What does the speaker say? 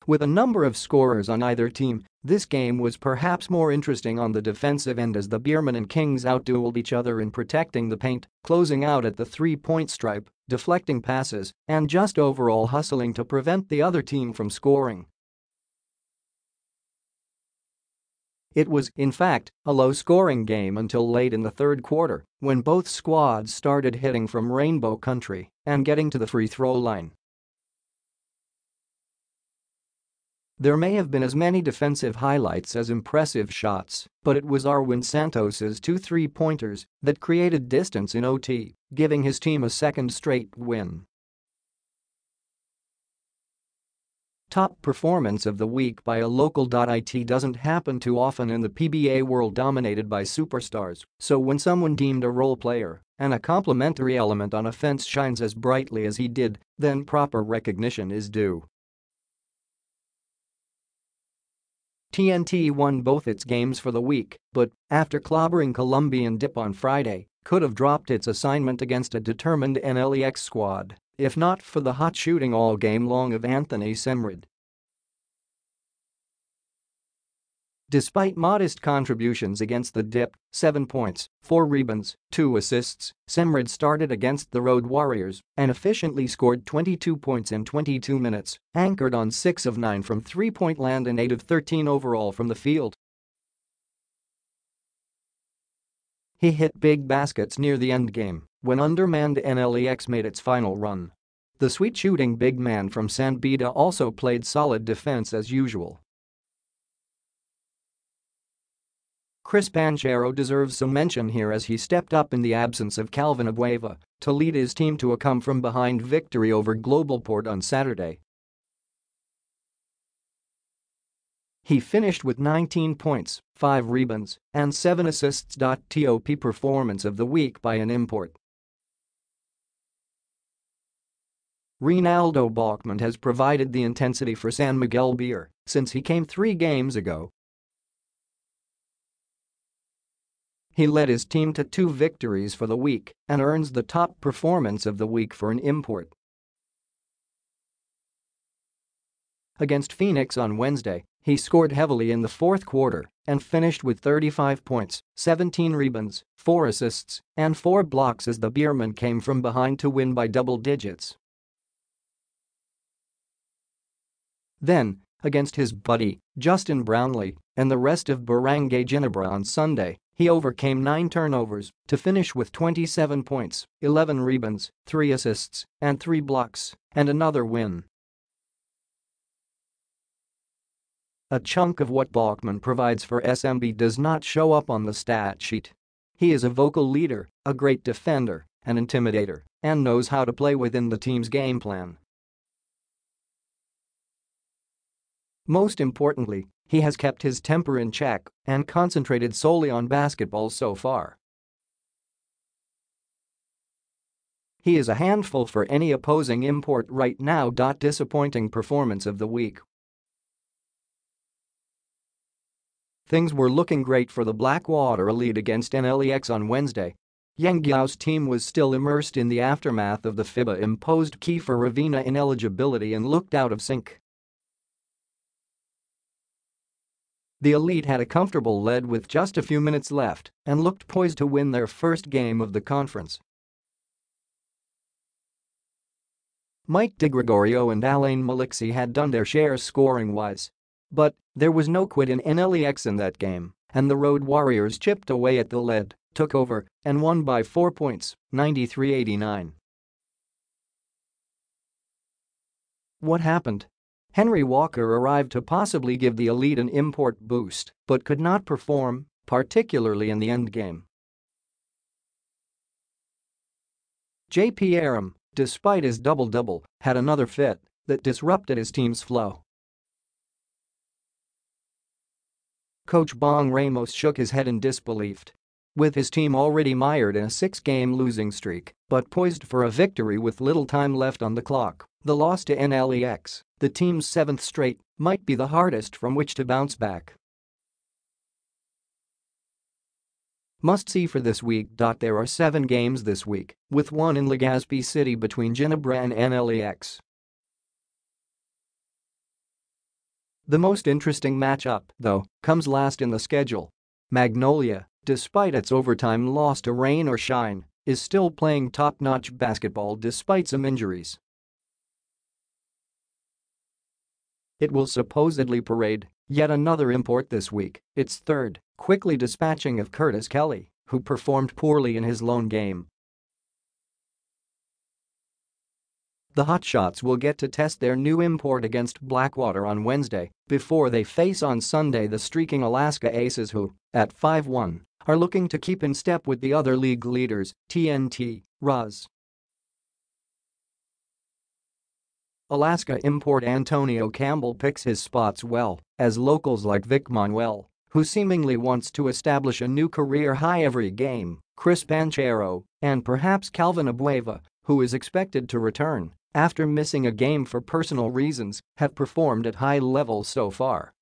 With a number of scorers on either team, this game was perhaps more interesting on the defensive end as the Beermen and Kings outdueled each other in protecting the paint, closing out at the three-point stripe, deflecting passes, and just overall hustling to prevent the other team from scoring. It was, in fact, a low-scoring game until late in the third quarter, when both squads started hitting from rainbow country and getting to the free throw line. There may have been as many defensive highlights as impressive shots, but it was Arwin Santos's 2 3-pointers that created distance in OT, giving his team a second straight win. Top performance of the week by a local. It doesn't happen too often in the PBA world dominated by superstars, so when someone deemed a role player and a complementary element on offense shines as brightly as he did, then proper recognition is due. TNT won both its games for the week, but, after clobbering Colombian Dip on Friday, could have dropped its assignment against a determined NLEX squad, if not for the hot shooting all game long of Anthony Semerad. Despite modest contributions against the Dip, 7 points, 4 rebounds, 2 assists, Semerad started against the Road Warriors and efficiently scored 22 points in 22 minutes, anchored on 6 of 9 from three-point land and 8 of 13 overall from the field. He hit big baskets near the endgame when undermanned NLEX made its final run. The sweet-shooting big man from San Miguel also played solid defense as usual. Chris Panchero deserves some mention here as he stepped up in the absence of Calvin Abueva to lead his team to a come-from-behind victory over Globalport on Saturday. He finished with 19 points, 5 rebounds, and 7 assists. Top performance of the week by an import. Reynaldo Balkman has provided the intensity for San Miguel Beer since he came 3 games ago. He led his team to 2 victories for the week and earns the top performance of the week for an import. Against Phoenix on Wednesday, he scored heavily in the fourth quarter and finished with 35 points, 17 rebounds, 4 assists, and 4 blocks as the Beermen came from behind to win by double digits. Then, against his buddy, Justin Brownlee, and the rest of Barangay Ginebra on Sunday, he overcame 9 turnovers to finish with 27 points, 11 rebounds, 3 assists, and 3 blocks, and another win. A chunk of what Balkman provides for SMB does not show up on the stat sheet. He is a vocal leader, a great defender, an intimidator, and knows how to play within the team's game plan. Most importantly, he has kept his temper in check and concentrated solely on basketball so far. He is a handful for any opposing import right now. Disappointing performance of the week. Things were looking great for the Blackwater Elite against NLEX on Wednesday. Yang Yao's team was still immersed in the aftermath of the FIBA-imposed Kiefer Ravena ineligibility and looked out of sync. The Elite had a comfortable lead with just a few minutes left and looked poised to win their first game of the conference. Mike DiGregorio and Alain Maliksi had done their share scoring-wise. But there was no quit in NLEX in that game, and the Road Warriors chipped away at the lead, took over, and won by 4 points, 93-89. What happened? Henry Walker arrived to possibly give the Elite an import boost, but could not perform, particularly in the endgame. J.P. Aram, despite his double-double, had another fit that disrupted his team's flow. Coach Bong Ramos shook his head in disbelief. With his team already mired in a 6-game losing streak, but poised for a victory with little time left on the clock, the loss to NLEX, the team's 7th straight, might be the hardest from which to bounce back. Must-see for this week. There are 7 games this week, with 1 in Legazpi City between Ginebra and NLEX. The most interesting matchup, though, comes last in the schedule. Magnolia, despite its overtime loss to Rain or Shine, is still playing top-notch basketball despite some injuries. It will supposedly parade yet another import this week, its third, quickly dispatching of Curtis Kelly, who performed poorly in his lone game. The Hotshots will get to test their new import against Blackwater on Wednesday before they face on Sunday the streaking Alaska Aces who, at 5-1, are looking to keep in step with the other league leaders, TNT, Roz. Alaska import Antonio Campbell picks his spots well, as locals like Vic Manuel, who seemingly wants to establish a new career high every game, Chris Panchero, and perhaps Calvin Abueva, who is expected to return after missing a game for personal reasons, have performed at high levels so far.